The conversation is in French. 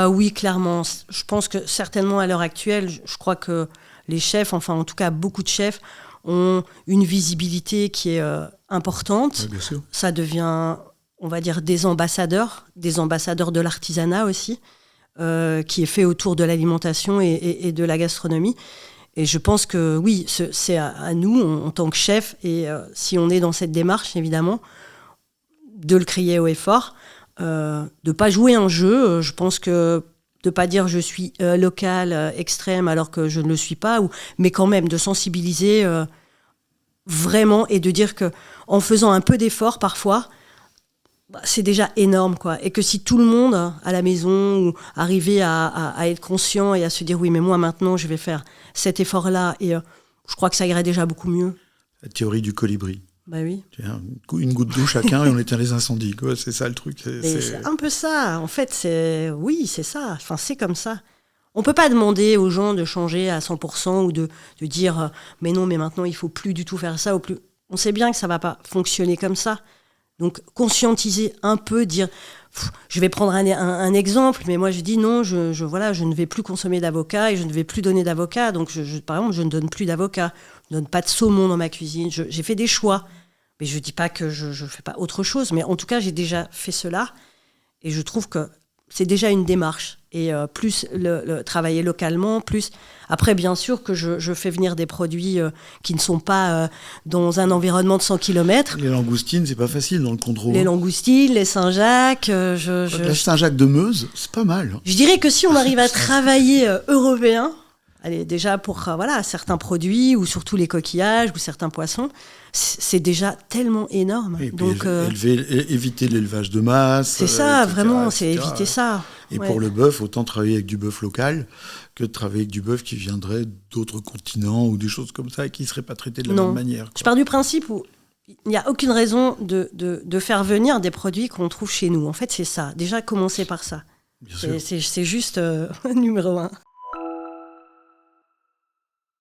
Oui, clairement. Je pense que certainement à l'heure actuelle, je crois que les chefs, enfin en tout cas beaucoup de chefs, ont une visibilité qui est importante. Oui, bien sûr. Ça devient, on va dire, des ambassadeurs de l'artisanat aussi, qui est fait autour de l'alimentation et de la gastronomie. Et je pense que oui, c'est à nous, en tant que chef, et si on est dans cette démarche, évidemment, de le crier haut et fort, de pas jouer un jeu. Je pense que de pas dire je suis local, extrême, alors que je ne le suis pas, mais quand même de sensibiliser vraiment et de dire que en faisant un peu d'effort parfois, c'est déjà énorme, quoi. Et que si tout le monde à la maison arrivait à être conscient et à se dire oui, mais moi maintenant je vais faire cet effort-là, et je crois que ça irait déjà beaucoup mieux. La théorie du colibri. Bah oui. Une goutte d'eau chacun et on éteint les incendies, quoi. C'est ça le truc. C'est un peu ça. En fait, c'est ça. Enfin, c'est comme ça. On peut pas demander aux gens de changer à 100% ou de dire mais non, mais maintenant il faut plus du tout faire ça. On sait bien que ça va pas fonctionner comme ça. Donc conscientiser un peu, dire je vais prendre un exemple, mais moi je dis non, je ne vais plus consommer d'avocat et je ne vais plus donner d'avocat. Donc par exemple, je ne donne plus d'avocat, je ne donne pas de saumon dans ma cuisine. J'ai fait des choix. Mais je dis pas que je fais pas autre chose, mais en tout cas, j'ai déjà fait cela. Et je trouve que c'est déjà une démarche. Et plus le travailler localement, plus... Après, bien sûr que je fais venir des produits qui ne sont pas dans un environnement de 100 km. Les langoustines, c'est pas facile dans le Condro. Les langoustines, les Saint-Jacques... La Saint-Jacques de Meuse, c'est pas mal. Je dirais que si on arrive à travailler européen... Allez, déjà pour certains produits, ou surtout les coquillages, ou certains poissons, c'est déjà tellement énorme. Et donc, éviter l'élevage de masse. C'est ça, etc., vraiment, etc. c'est éviter ça. Et Ouais. pour le bœuf, autant travailler avec du bœuf local que de travailler avec du bœuf qui viendrait d'autres continents ou des choses comme ça et qui ne serait pas traité de la même manière, quoi. Je pars du principe où il n'y a aucune raison de faire venir des produits qu'on trouve chez nous. En fait, c'est ça. Déjà, commencer par ça. C'est juste numéro 1.